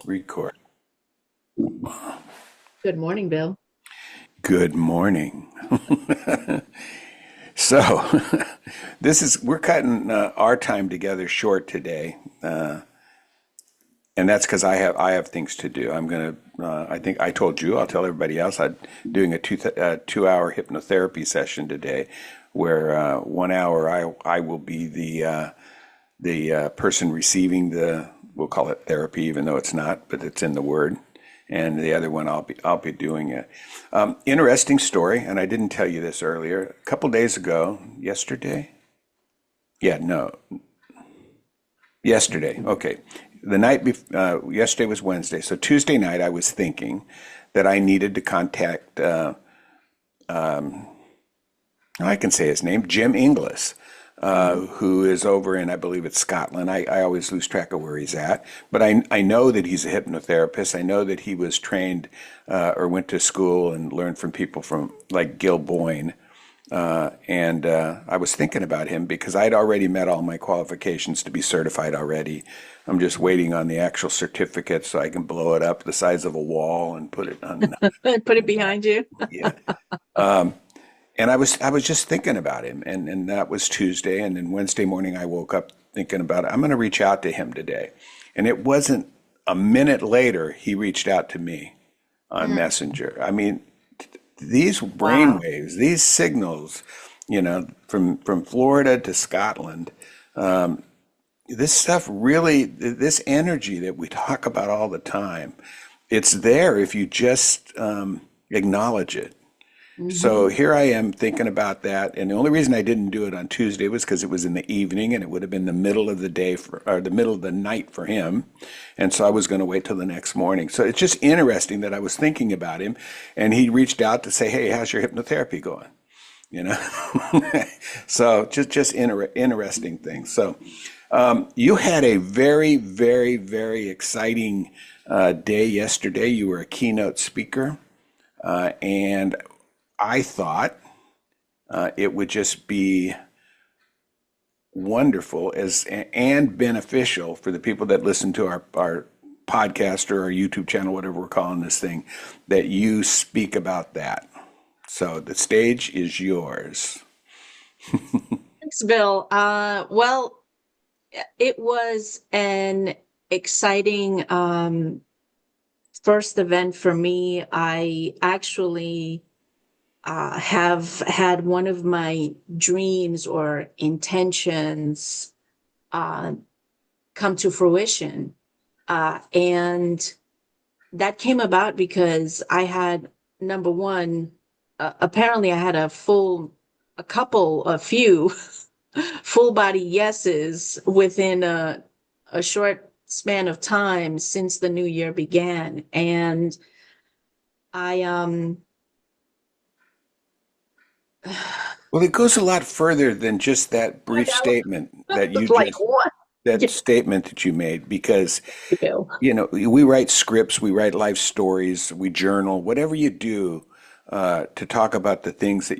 Record. Good morning, Bill. Good morning. So, we're cutting our time together short today, and that's because I have things to do. I think I told you. I'll tell everybody else. I'm doing a 2 hour hypnotherapy session today, where 1 hour I will be the person receiving the, we'll call it therapy, even though it's not, but it's in the word. And the other one I'll be doing it. Interesting story, and I didn't tell you this earlier. A couple days ago, yesterday. Yeah, no, yesterday. Okay, yesterday was Wednesday, so Tuesday night I was thinking that I needed to contact. I can say his name, Jim Inglis, who is over in, I believe it's Scotland. I always lose track of where he's at, but I know that he's a hypnotherapist. I know that he was trained or went to school and learned from people from like Gil Boyne. And I was thinking about him because I'd already met all my qualifications to be certified already. I'm just waiting on the actual certificate so I can blow it up the size of a wall and put it on. Put it behind you. Yeah. And I was just thinking about him, and that was Tuesday, and then Wednesday morning I woke up thinking about it. I'm going to reach out to him today, and it wasn't a minute later he reached out to me on Mhm. Messenger. I mean, these Wow. brainwaves, these signals, from Florida to Scotland, this stuff really, this energy that we talk about all the time, it's there if you just acknowledge it. So Hmm. here I am thinking about that, and the only reason I didn't do it on Tuesday was because it was in the evening, and it would have been the middle of the day or the middle of the night for him, and so I was going to wait till the next morning. So it's just interesting that I was thinking about him, and he reached out to say, "Hey, how's your hypnotherapy going?" You know, so just interesting things. So you had a very, very, very exciting day yesterday. You were a keynote speaker, and I thought it would just be wonderful and beneficial for the people that listen to our podcast or our YouTube channel, whatever we're calling this thing, that you speak about that. So the stage is yours. Thanks, Bill. Well, it was an exciting first event for me. I actually have had one of my dreams or intentions uh, come to fruition. And that came about because I had, number one, apparently I had a few full body yeses within a short span of time since the new year began. And I, Well, it goes a lot further than just that I brief statement that you was like, just, what? that Yeah, statement that you made, because Bill. we write scripts, we write life stories, we journal, whatever you do to talk about the things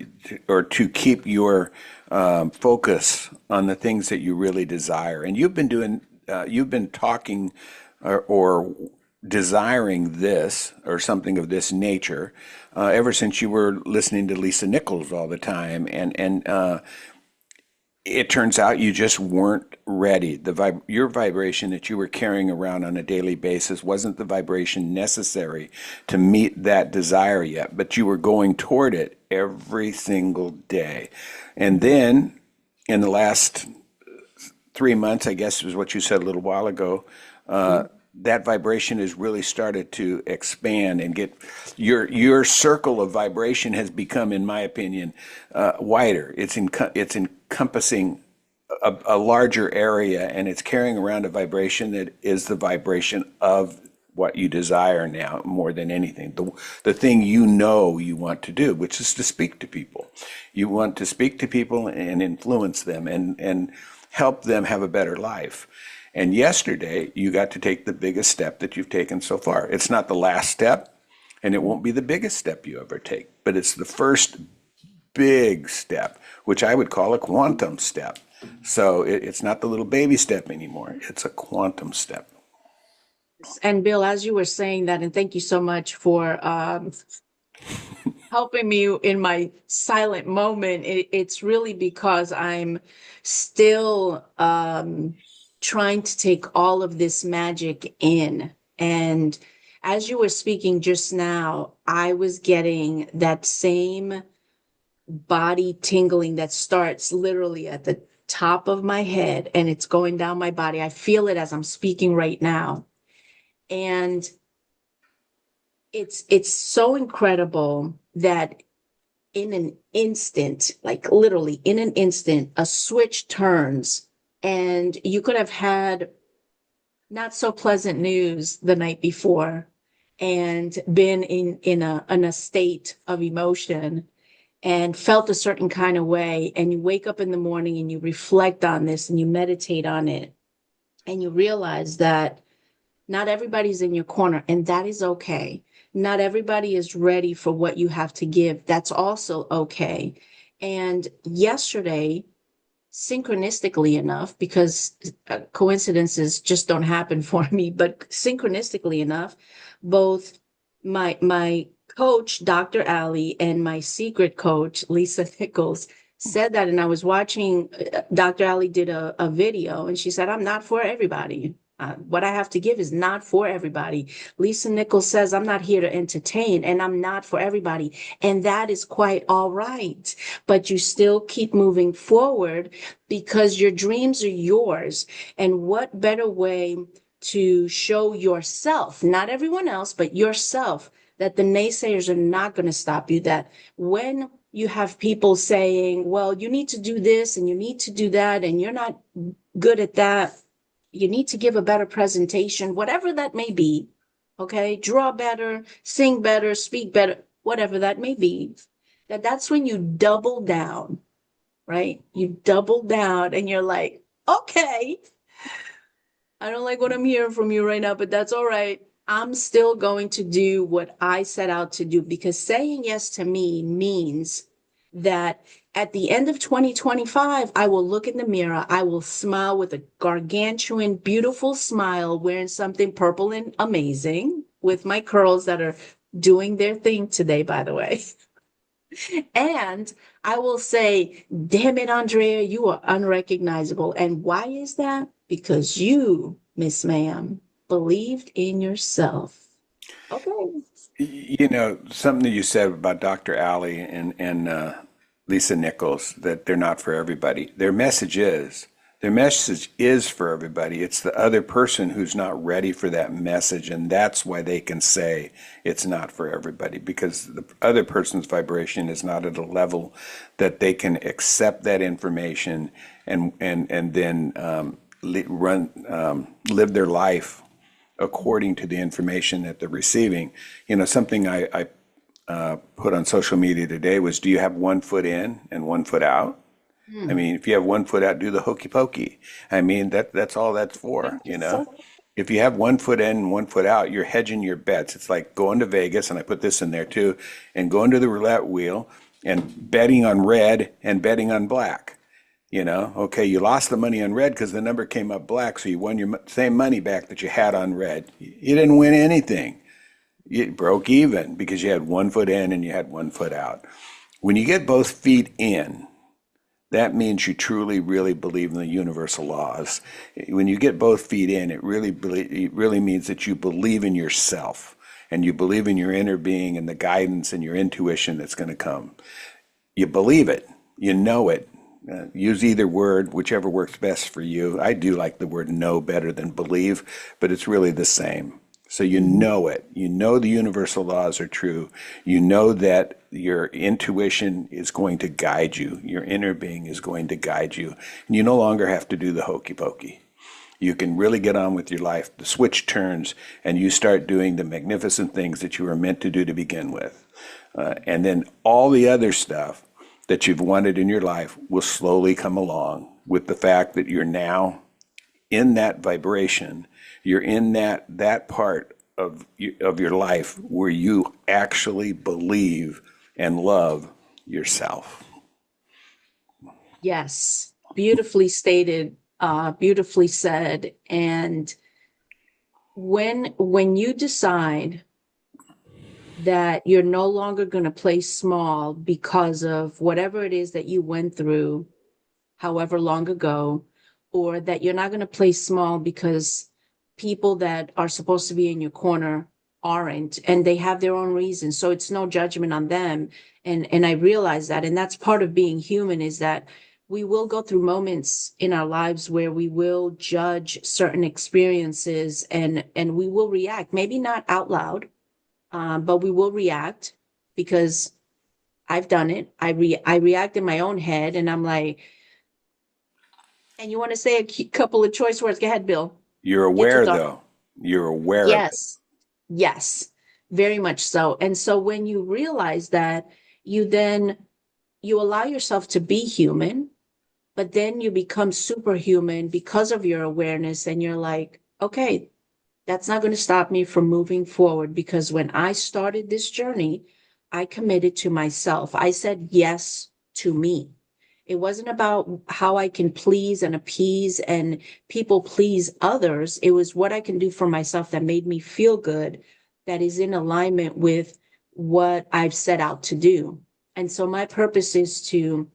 or to keep your focus on the things that you really desire. And you've been talking or desiring this or something of this nature ever since you were listening to Lisa Nichols all the time. And it turns out you just weren't ready. Your vibration that you were carrying around on a daily basis wasn't the vibration necessary to meet that desire yet, but you were going toward it every single day. And then in the last 3 months, I guess was what you said a little while ago, that vibration has really started to expand and get your circle of vibration has become, in my opinion, wider. It's encompassing a larger area, and it's carrying around a vibration that is the vibration of what you desire now more than anything. The thing you want to do, which is to speak to people. You want to speak to people and influence them and help them have a better life. And yesterday, you got to take the biggest step that you've taken so far. It's not the last step, and it won't be the biggest step you ever take, but it's the first big step, which I would call a quantum step. So it's not the little baby step anymore, it's a quantum step. And Bill, as you were saying that, and thank you so much for helping me in my silent moment. It's really because I'm still trying to take all of this magic in. And as you were speaking just now, I was getting that same body tingling that starts literally at the top of my head and it's going down my body. I feel it as I'm speaking right now. And it's so incredible that in an instant, like literally in an instant, a switch turns and you could have had not so pleasant news the night before and been in a state of emotion and felt a certain kind of way, and you wake up in the morning and you reflect on this and you meditate on it and you realize that not everybody's in your corner, and that is okay. Not everybody is ready for what you have to give. That's also okay. And yesterday, synchronistically enough, because coincidences just don't happen for me, but synchronistically enough, both my coach, Dr. Ali, and my secret coach, Lisa Nichols, said that. And I was watching, Dr. Ali did a video, and she said, I'm not for everybody. What I have to give is not for everybody. Lisa Nichols says, I'm not here to entertain, and I'm not for everybody. And that is quite all right. But you still keep moving forward because your dreams are yours. And what better way to show yourself, not everyone else, but yourself, that the naysayers are not going to stop you, that when you have people saying, well, you need to do this and you need to do that, and you're not good at that, you need to give a better presentation, whatever that may be, okay? Draw better, sing better, speak better, whatever that may be, that's when you double down, right? You double down and you're like, okay, I don't like what I'm hearing from you right now, but that's all right. I'm still going to do what I set out to do, because saying yes to me means that at the end of 2025, I will look in the mirror, I will smile with a gargantuan, beautiful smile, wearing something purple and amazing with my curls that are doing their thing today, by the way. And I will say, damn it, Andrea, you are unrecognizable. And why is that? Because you, Miss Ma'am, believed in yourself. Okay. You know, something that you said about Dr. Ali and Lisa Nichols, that they're not for everybody. Their message is for everybody. It's the other person who's not ready for that message, and that's why they can say it's not for everybody, because the other person's vibration is not at a level that they can accept that information and then live their life according to the information that they're receiving. You know, something I put on social media today was, do you have one foot in and one foot out? I Hmm. mean, if you have one foot out, do the hokey pokey. I mean, that's all that's for, Thank you you so know? much. If you have one foot in and one foot out, you're hedging your bets. It's like going to Vegas, and I put this in there too, and going to the roulette wheel and betting on red and betting on black. You know, okay, you lost the money on red because the number came up black, so you won your same money back that you had on red. You didn't win anything. You broke even because you had one foot in and you had one foot out. When you get both feet in, that means you truly, really believe in the universal laws. When you get both feet in, it really means that you believe in yourself and you believe in your inner being and the guidance and your intuition that's going to come. You believe it, you know it. Use either word, whichever works best for you. I do like the word know better than believe, but it's really the same. So you Mhm. know it. You know the universal laws are true. You know that your intuition is going to guide you. Your inner being is going to guide you. And you no longer have to do the hokey pokey. You can really get on with your life. The switch turns and you start doing the magnificent things that you were meant to do to begin with. And then all the other stuff that you've wanted in your life will slowly come along with the fact that you're now in that vibration. You're in that part of your life where you actually believe and love yourself. Yes, beautifully stated, beautifully said. And when you decide that you're no longer going to play small because of whatever it is that you went through however long ago, or that you're not going to play small because people that are supposed to be in your corner aren't, and they have their own reasons. So it's no judgment on them. And I realize that. And that's part of being human, is that we will go through moments in our lives where we will judge certain experiences, and we will react, maybe not out loud, but we will react because I've done it. I react in my own head, and I'm like, and you want to say a couple of choice words? Go ahead, Bill. You're Get your aware, thought. though. You're aware of it. Yes, yes, very much so. And so when you realize that, you then you allow yourself to be human, but then you become superhuman because of your awareness, and you're like, okay, that's not going to stop me from moving forward, because when I started this journey, I committed to myself. I said yes to me. It wasn't about how I can please and appease and people please others. It was what I can do for myself that made me feel good, that is in alignment with what I've set out to do. And so my purpose is to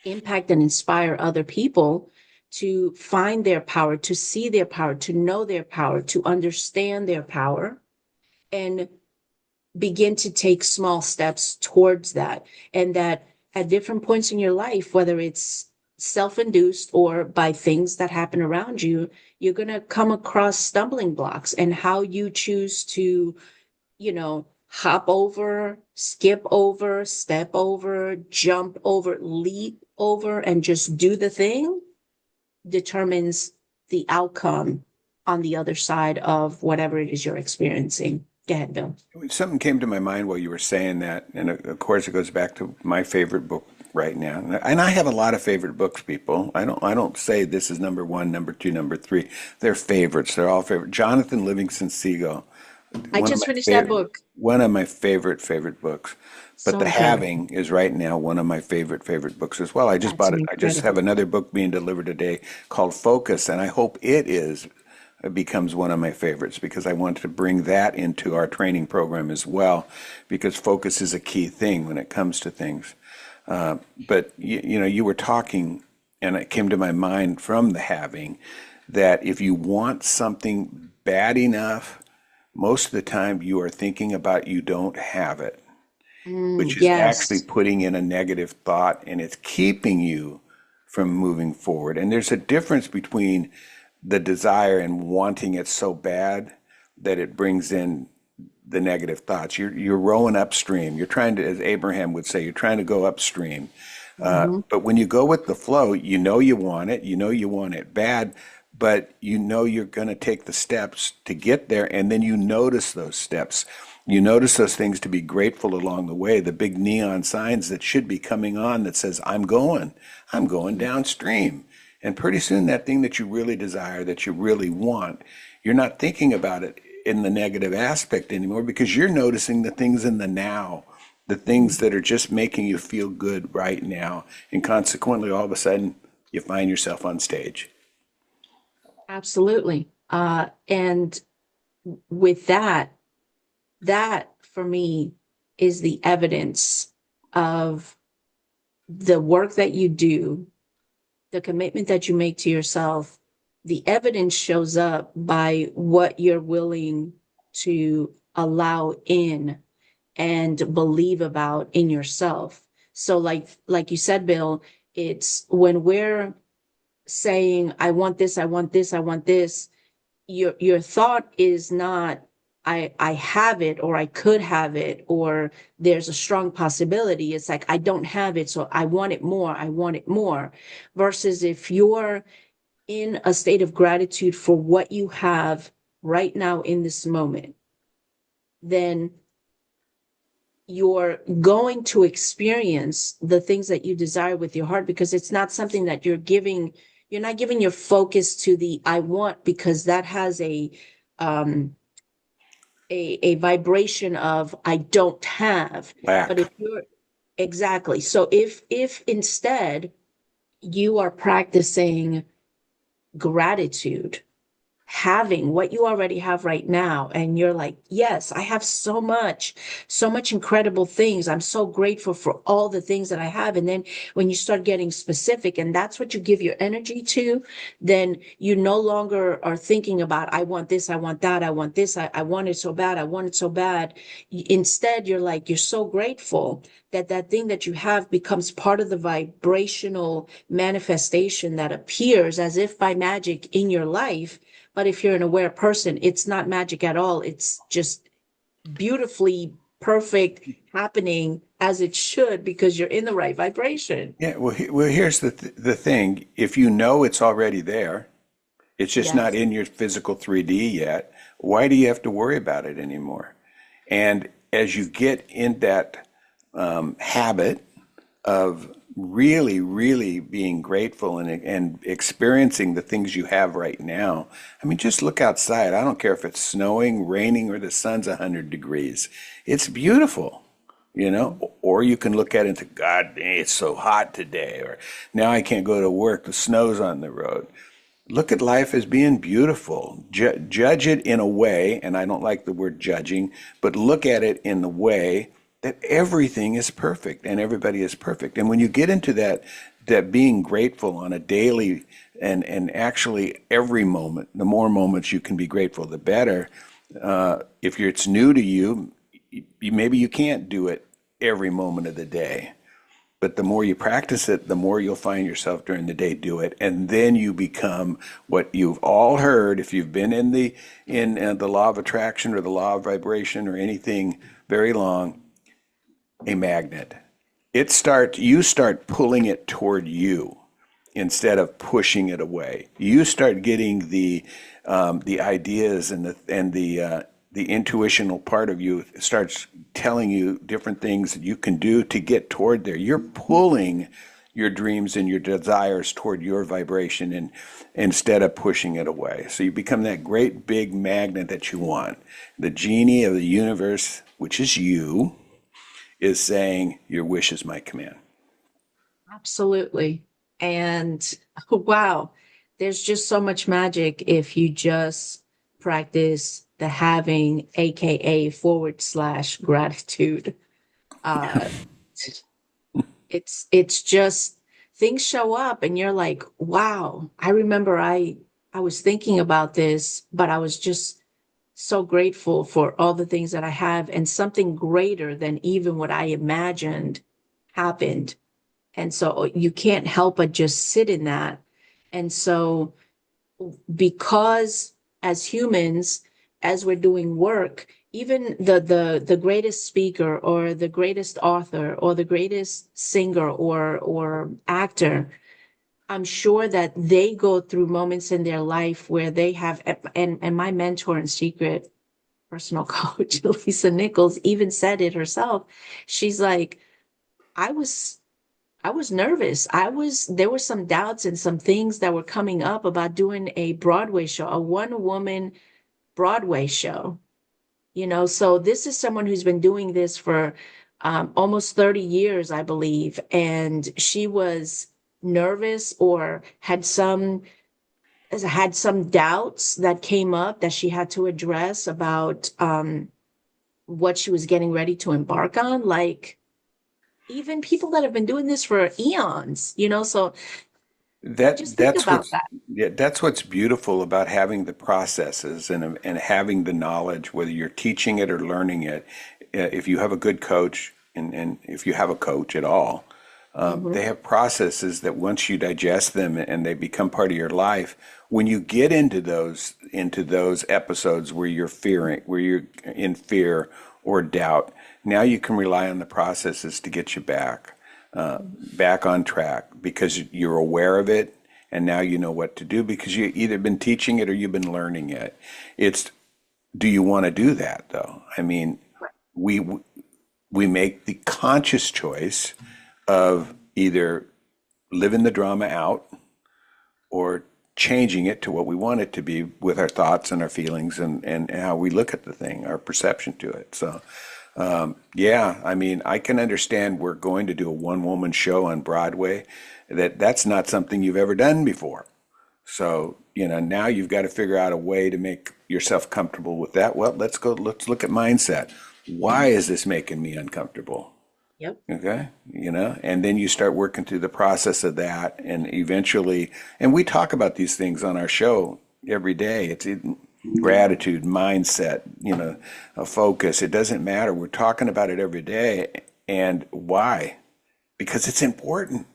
impact and inspire other people to find their power, to see their power, to know their power, to understand their power, and begin to take small steps towards that. And that at different points in your life, whether it's self-induced or by things that happen around you, you're going to come across stumbling blocks, and how you choose to, hop over, skip over, step over, jump over, leap over, and just do the thing determines the outcome on the other side of whatever it is you're experiencing. Go ahead, Bill. Something came to my mind while you were saying that, and of course it goes back to my favorite book right now. And I have a lot of favorite books, people. I don't say this is number one, number two, number three. They're favorites. They're all favorite. Jonathan Livingston Seagull, I one of just my finished that favorite, book. one of my favorite books. But The So good. Having is right now one of my favorite books as well. I just That's bought an it. I just have incredible another book. book being delivered today called Focus, and I hope it becomes one of my favorites, because I want to bring that into our training program as well, because focus is a key thing when it comes to things. But you were talking, and it came to my mind from The Having, that if you want something bad enough, most of the time you are thinking about you don't have it, which is actually Yes. putting in a negative thought, and it's keeping you from moving forward. And there's a difference between the desire and wanting it so bad that it brings in the negative thoughts. You're rowing upstream. You're trying to, as Abraham would say, you're trying to go upstream. Hmm. But when you go with the flow, you want it, you want it bad, but you're going to take the steps to get there, and then you notice those steps. You notice those things to be grateful along the way, the big neon signs that should be coming on that says, I'm going downstream. And pretty soon that thing that you really desire, that you really want, you're not thinking about it in the negative aspect anymore, because you're noticing the things in the now, the things that are just making you feel good right now. And consequently, all of a sudden, you find yourself on stage. Absolutely. And with that, that for me is the evidence of the work that you do, the commitment that you make to yourself. The evidence shows up by what you're willing to allow in and believe about in yourself. So like you said, Bill, it's when we're saying, I want this, I want this, I want this, your thought is not, I have it, or I could have it, or there's a strong possibility. It's like, I don't have it, so I want it more, I want it more. Versus if you're in a state of gratitude for what you have right now in this moment, then you're going to experience the things that you desire with your heart, because it's not something that you're not giving your focus to the I want, because that has um a vibration of I don't have. But Lack. if you're exactly, so if instead you are practicing gratitude, having what you already have right now, and you're like, yes, I have so much incredible things. I'm so grateful for all the things that I have. And then when you start getting specific and that's what you give your energy to, then you no longer are thinking about, I want this, I want that, I want this, I want it so bad, I want it so bad. Instead, you're like, you're so grateful that that thing that you have becomes part of the vibrational manifestation that appears as if by magic in your life. But if you're an aware person, it's not magic at all. It's just beautifully perfect happening as it should because you're in the right vibration. Yeah, well, here's the thing. If you know it's already there, it's just not Yes. in your physical 3D yet, why do you have to worry about it anymore? And as you get in that habit of really, really being grateful and experiencing the things you have right now. I mean, just look outside. I don't care if it's snowing, raining, or the sun's 100 degrees. It's beautiful, you know? Or you can look at it and think, God, it's so hot today, or now I can't go to work, the snow's on the road. Look at life as being beautiful. Judge it in a way, and I don't like the word judging, but look at it in the way that everything is perfect and everybody is perfect. And when you get into that being grateful on a daily and actually every moment, the more moments you can be grateful, the better. If it's new to you, maybe you can't do it every moment of the day. But the more you practice it, the more you'll find yourself during the day do it, and then you become what you've all heard. If you've been in the law of attraction or the law of vibration or anything very long, a magnet. You start pulling it toward you instead of pushing it away. You start getting the ideas and the intuitional part of you starts telling you different things that you can do to get toward there. You're pulling your dreams and your desires toward your vibration and instead of pushing it away. So you become that great big magnet that you want. The genie of the universe, which is you, is saying your wish is my command. Absolutely. And wow, there's just so much magic if you just practice the having, AKA / gratitude. Uh, it's just things show up and you're like, wow, I remember I was thinking about this, but I was just so grateful for all the things that I have and something greater than even what I imagined happened. And so you can't help but just sit in that. And so because as humans, as we're doing work, even the greatest speaker or the greatest author or the greatest singer or actor, I'm sure that they go through moments in their life where they have, and my mentor in secret, personal coach, Lisa Nichols, even said it herself. She's like, I was I was nervous. There were some doubts and some things that were coming up about doing a Broadway show, a one woman Broadway show. So this is someone who's been doing this for almost 30 years, I believe. And she was nervous or had some doubts that came up that she had to address about what she was getting ready to embark on. Like, even people that have been doing this for eons. So just think That's about what's that. yeah, that's what's beautiful about having the processes and having the knowledge, whether you're teaching it or learning it. If you have a good coach, and if you have a coach at all, Hmm. they have processes that once you digest them and they become part of your life, when you get into those episodes where you're in fear or doubt, now you can rely on the processes to get you back on track because you're aware of it and now you know what to do because you either been teaching it or you've been learning it. It's do you want to do that though? I mean, we we make the conscious choice of either living the drama out or changing it to what we want it to be with our thoughts and our feelings and how we look at the thing, our perception to it. So, yeah, I mean, I can understand we're going to do a one woman show on Broadway. That's not something you've ever done before. So now you've got to figure out a way to make yourself comfortable with that. Well, let's look at mindset. Why is this making me uncomfortable? Yep. Okay, and then you start working through the process of that, and eventually, and we talk about these things on our show every day. Gratitude, mindset, a focus. It doesn't matter. We're talking about it every day. And why? Because it's important.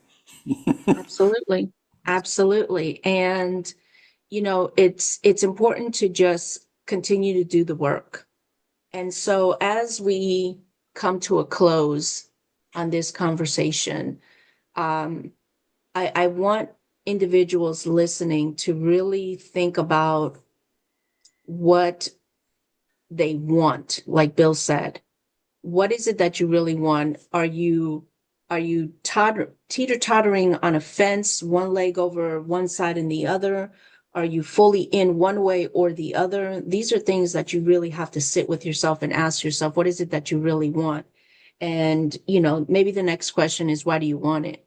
Absolutely. Absolutely. And, it's important to just continue to do the work. And so as we come to a close on this conversation, um, I want individuals listening to really think about what they want, like Bill said. What is it that you really want? Are you teeter-tottering on a fence, one leg over one side and the other? Are you fully in one way or the other? These are things that you really have to sit with yourself and ask yourself, what is it that you really want? And, maybe the next question is, why do you want it?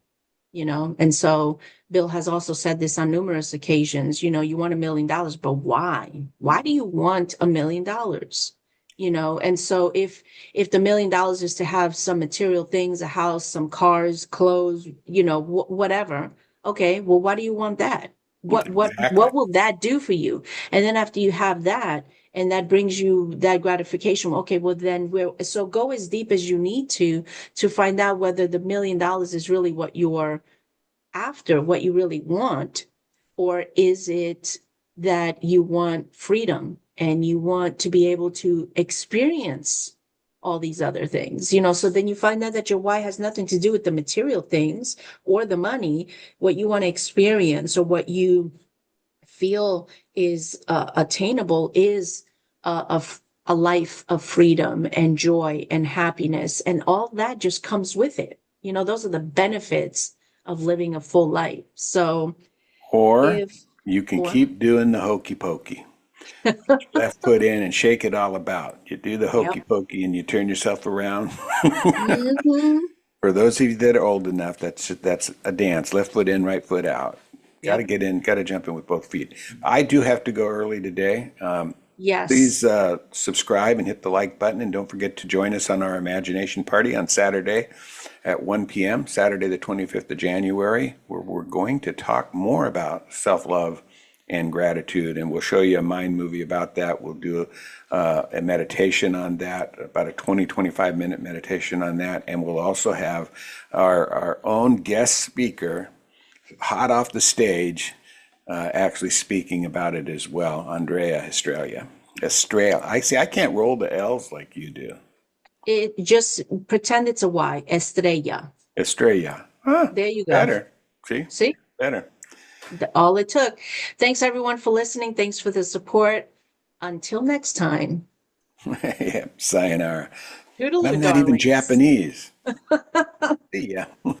And so Bill has also said this on numerous occasions. You want $1 million, but why do you want $1 million? And so if the $1 million is to have some material things, a house, some cars, clothes, whatever, okay, well, why do you want that? Exactly. What will that do for you? And then after you have that, and that brings you that gratification, okay, well then so go as deep as you need to find out whether the $1 million is really what you're after, what you really want, or is it that you want freedom and you want to be able to experience all these other things, so then you find out that your why has nothing to do with the material things or the money. What you want to experience, or what you feel is attainable, is a life of freedom and joy and happiness, and all that just comes with it. Those are the benefits of living a full life. So Or if you can or keep doing the hokey pokey. Left foot in and shake it all about. You do the hokey Yep. pokey and you turn yourself around. Hmm. For those of you that are old enough, that's a dance. Left foot in, right foot out. Got to Yep. get in, got to jump in with both feet. I do have to go early today. Please Yes. subscribe and hit the like button, and don't forget to join us on our imagination party on Saturday at 1 p.m., Saturday the 25th of January, where we're going to talk more about self-love and gratitude, and we'll show you a mind movie about that. We'll do a meditation on that, about a 25-minute meditation on that, and we'll also have our own guest speaker, hot off the stage, actually speaking about it as well, Andrea Estrella. Estrella. I see, I can't roll the L's like you do. It just pretend it's a Y. Estrella. Estrella. Huh, There you go. better. See? See? Better. All it took. Thanks everyone for listening. Thanks for the support. Until next time. Yeah, sayonara. I'm Toodaloo, not even darlings. Japanese. See ya.